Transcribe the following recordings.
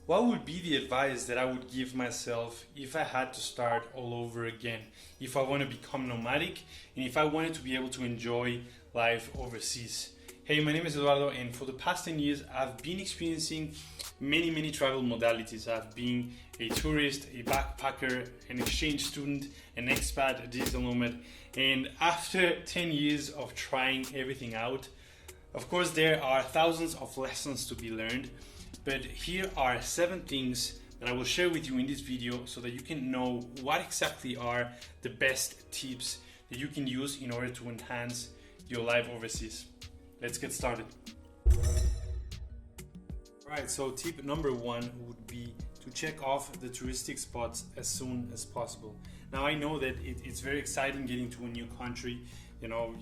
what would be the advice that I would give myself if I had to start all over again? If I want to become nomadic and if I wanted to be able to enjoy life overseas? Hey, my name is Eduardo, and for the past 10 years, I've been experiencing many travel modalities. I've been a tourist, a backpacker, an exchange student, an expat, a digital nomad. And after 10 years of trying everything out, of course, there are thousands of lessons to be learned. But here are 7 things that I will share with you in this video so that you can know what exactly are the best tips that you can use in order to enhance your life overseas. Let's get started. Alright, so tip number 1 would be to check off the touristic spots as soon as possible. Now I know that it's very exciting getting to a new country. You know,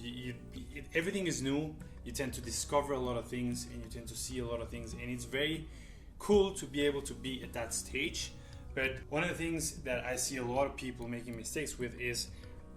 everything is new. You tend to discover a lot of things and you tend to see a lot of things, and it's very cool to be able to be at that stage. But one of the things that I see a lot of people making mistakes with is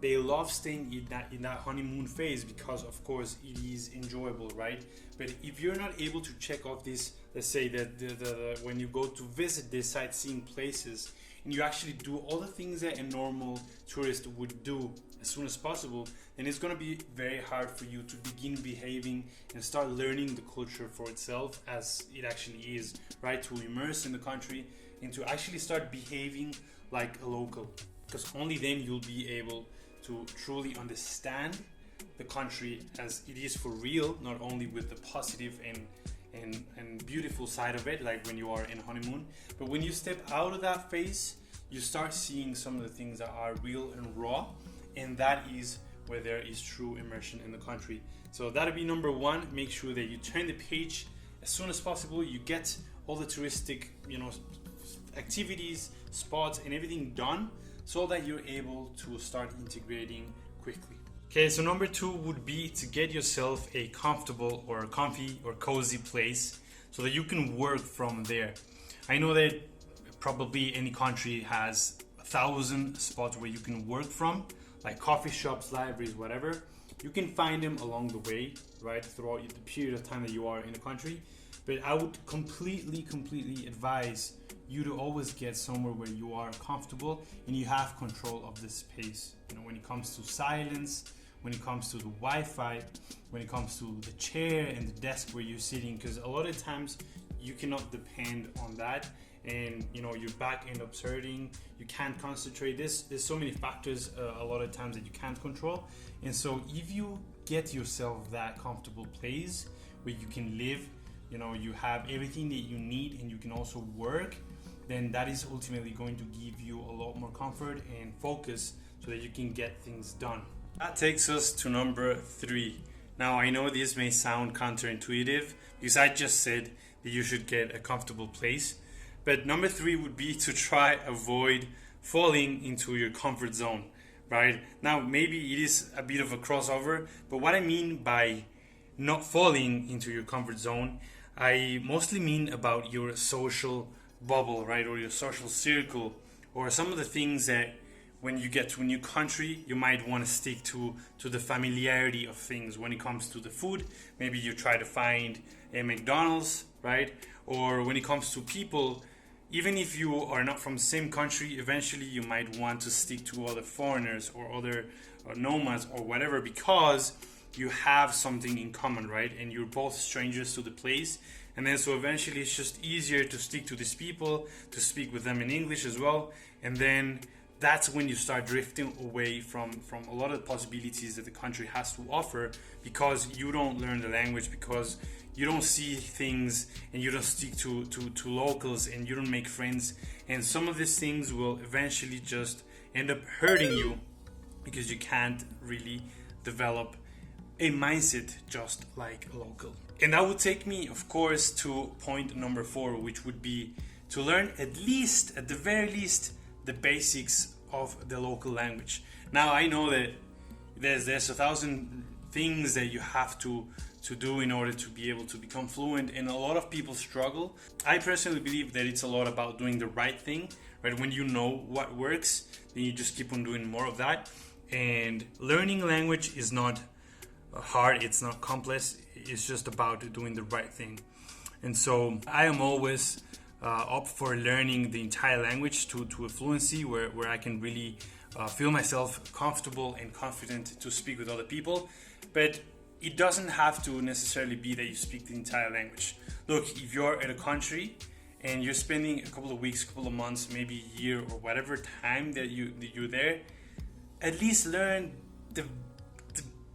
they love staying in that honeymoon phase because of course it is enjoyable, right? But if you're not able to check off this, let's say that when you go to visit these sightseeing places and you actually do all the things that a normal tourist would do as soon as possible, then it's going to be very hard for you to begin behaving and start learning the culture for itself as it actually is, right? To immerse in the country and to actually start behaving like a local, because only then you'll be able to truly understand the country as it is for real, not only with the positive and beautiful side of it, like when you are in honeymoon, but when you step out of that phase, you start seeing some of the things that are real and raw, and that is where there is true immersion in the country. So that'll be number 1. Make sure that you turn the page as soon as possible. You get all the touristic, activities, spots, and everything done so that you're able to start integrating quickly. Okay, so number 2 would be to get yourself a comfortable or comfy or cozy place so that you can work from there. I know that probably any country has 1,000 spots where you can work from, like coffee shops, libraries, whatever. You can find them along the way, right, throughout the period of time that you are in the country. But I would completely advise you to always get somewhere where you are comfortable and you have control of the space. When it comes to silence, when it comes to the Wi-Fi, when it comes to the chair and the desk where you're sitting, because a lot of times you cannot depend on that, and your back end up hurting. You can't concentrate. There's so many factors a lot of times that you can't control, and so if you get yourself that comfortable place where you can live, you have everything that you need and you can also work, then that is ultimately going to give you a lot more comfort and focus so that you can get things done. That takes us to number 3. Now I know this may sound counterintuitive because I just said that you should get a comfortable place, but number 3 would be to try avoid falling into your comfort zone, right? Now maybe it is a bit of a crossover, but what I mean by not falling into your comfort zone, I mostly mean about your social bubble, right? Or your social circle, or some of the things that when you get to a new country, you might want to stick to the familiarity of things. When it comes to the food, maybe you try to find a McDonald's, right? Or when it comes to people, even if you are not from the same country, eventually you might want to stick to other foreigners or other nomads or whatever, because you have something in common, right? And you're both strangers to the place. And then so eventually it's just easier to stick to these people, to speak with them in English as well. And then that's when you start drifting away from a lot of the possibilities that the country has to offer, because you don't learn the language, because you don't see things and you don't stick to locals and you don't make friends. And some of these things will eventually just end up hurting you because you can't really develop a mindset just like a local. And that would take me, of course, to point number 4, which would be to learn at the very least, the basics of the local language. Now I know that there's 1,000 things that you have to do in order to be able to become fluent, and a lot of people struggle. I personally believe that it's a lot about doing the right thing, right? When you know what works, then you just keep on doing more of that. And learning language is not hard, it's not complex, it's just about doing the right thing. And so I am always up for learning the entire language to a fluency where I can really feel myself comfortable and confident to speak with other people. But it doesn't have to necessarily be that you speak the entire language. Look, if you're at a country and you're spending a couple of weeks, couple of months, maybe a year or whatever time that you're there, at least learn the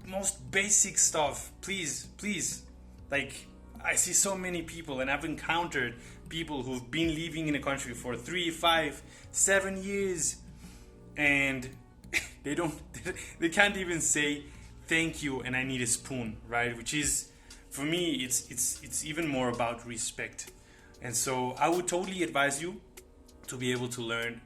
most basic stuff. Please. Like, I see so many people, and I've encountered people who've been living in a country for 3, 5, 7 years, and they can't even say thank you and I need a spoon, right? Which is, for me, it's even more about respect. And so I would totally advise you to be able to learn,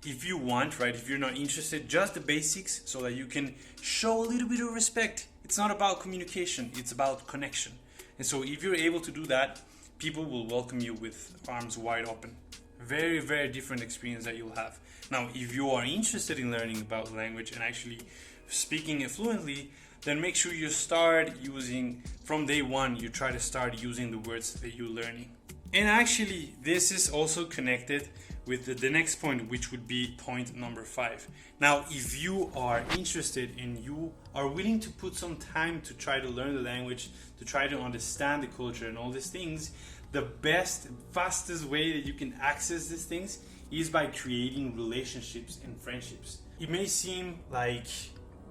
if you want, right? If you're not interested, just the basics, so that you can show a little bit of respect. It's not about communication, it's about connection. And so if you're able to do that, people will welcome you with arms wide open. Very, very different experience that you'll have. Now, if you are interested in learning about language and actually speaking it fluently, then make sure you start using, from day one, you try to start using the words that you're learning. And actually, this is also connected with the next point, which would be point number 5. Now, if you are interested and you are willing to put some time to try to learn the language, to try to understand the culture and all these things, the best, fastest way that you can access these things is by creating relationships and friendships. It may seem like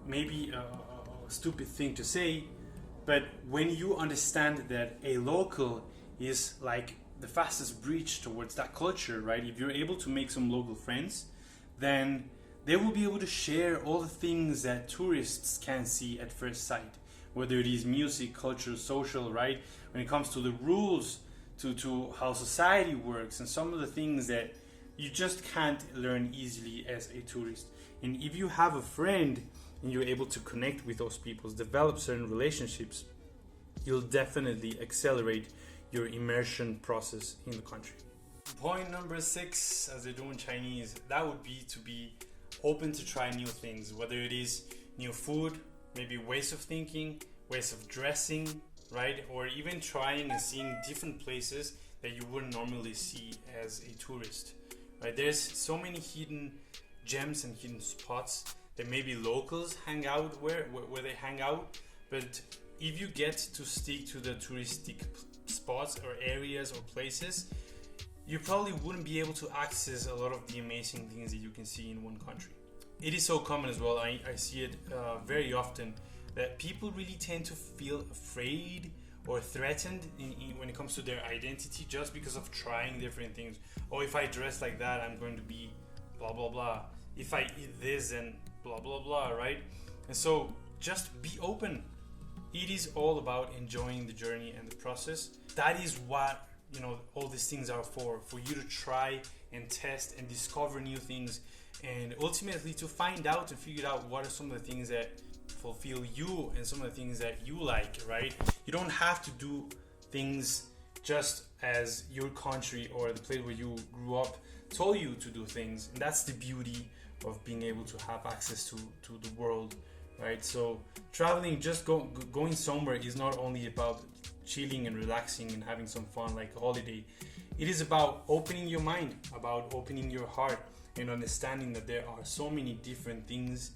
maybe a stupid thing to say, but when you understand that a local is like the fastest bridge towards that culture, right? If you're able to make some local friends, then they will be able to share all the things that tourists can see at first sight, whether it is music, culture, social, right? When it comes to the rules, to how society works, and some of the things that you just can't learn easily as a tourist. And if you have a friend and you're able to connect with those people, develop certain relationships, you'll definitely accelerate your immersion process in the country. Point number 6, as they do in Chinese, that would be to be open to try new things, whether it is new food, maybe ways of thinking, ways of dressing, right? Or even trying and seeing different places that you wouldn't normally see as a tourist, right? There's so many hidden gems and hidden spots that maybe locals hang out where they hang out, but if you get to stick to the touristic spots or areas or places, you probably wouldn't be able to access a lot of the amazing things that you can see in one country. It is so common as well, I see it very often, that people really tend to feel afraid or threatened when it comes to their identity just because of trying different things. Oh, if I dress like that, I'm going to be blah blah blah. If I eat this, then blah blah blah, right? And so just be open. It is all about enjoying the journey and the process. That is what, you know, all these things are for you to try and test and discover new things, and ultimately to find out and figure out what are some of the things that fulfill you and some of the things that you like, right? You don't have to do things just as your country or the place where you grew up told you to do things, and that's the beauty of being able to have access to the world, right? So traveling, just going somewhere is not only about chilling and relaxing and having some fun like a holiday. It is about opening your mind, about opening your heart, and understanding that there are so many different things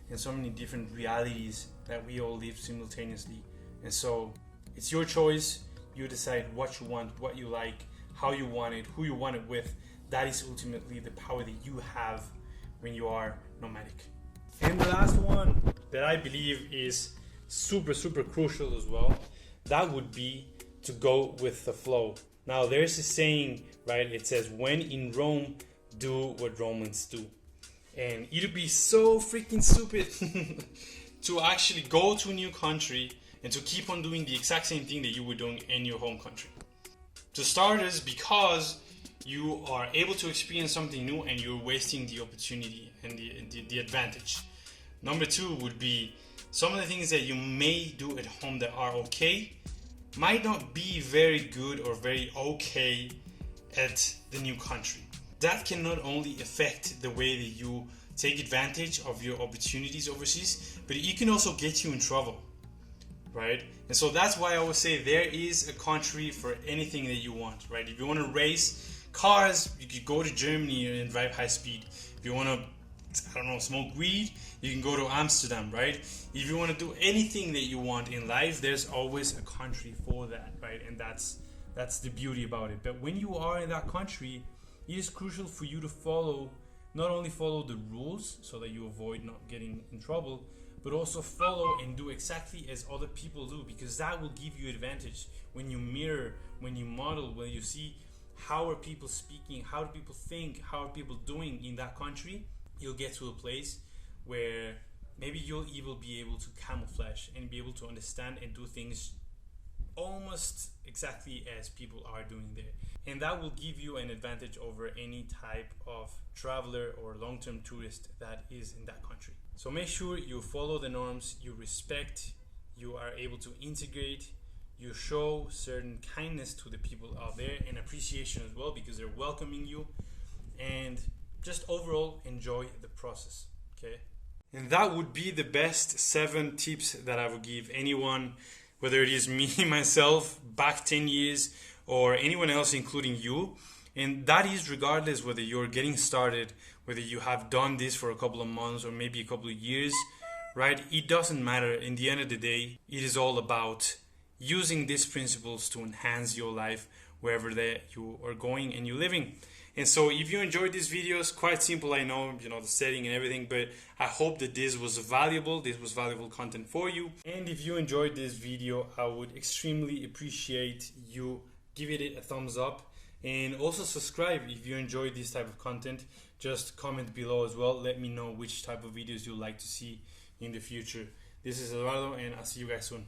and so many different realities that we all live simultaneously. And so it's your choice. You decide what you want, what you like, how you want it, who you want it with. That is ultimately the power that you have when you are nomadic. And the last one that I believe is super, super crucial as well, that would be to go with the flow. Now, there's a saying, right? It says, when in Rome, do what Romans do. And it would be so freaking stupid to actually go to a new country and to keep on doing the exact same thing that you were doing in your home country. To starters, because you are able to experience something new and you're wasting the opportunity and the advantage. Number 2 would be some of the things that you may do at home that are okay might not be very good or very okay at the new country. That can not only affect the way that you take advantage of your opportunities overseas, but it can also get you in trouble, right? And so that's why I always say there is a country for anything that you want, right? If you want to race, cars, you could go to Germany and drive high speed. If you want to, I don't know, smoke weed, you can go to Amsterdam, right? If you want to do anything that you want in life, there's always a country for that, right? And that's the beauty about it. But when you are in that country, it is crucial for you to not only follow the rules so that you avoid not getting in trouble, but also follow and do exactly as other people do, because that will give you advantage when you mirror, when you model, when you see how are people speaking, how do people think, how are people doing in that country. You'll get to a place where maybe you'll even be able to camouflage and be able to understand and do things almost exactly as people are doing there. And that will give you an advantage over any type of traveler or long-term tourist that is in that country. So make sure you follow the norms, you respect, you are able to integrate, you show certain kindness to the people out there and appreciation as well, because they're welcoming you, and just overall enjoy the process. Okay, and that would be the best 7 tips that I would give anyone, whether it is me myself back 10 years or anyone else including you. And that is regardless whether you're getting started, whether you have done this for a couple of months or maybe a couple of years, right? It doesn't matter. In the end of the day, it is all about using these principles to enhance your life wherever that you are going and you're living. And so if you enjoyed these videos, quite simple, I know, the setting and everything, but I hope that this was valuable content for you. And if you enjoyed this video, I would extremely appreciate you giving it a thumbs up, and also subscribe if you enjoyed this type of content. Just comment below as well. Let me know which type of videos you'd like to see in the future. This is Eduardo, and I'll see you guys soon.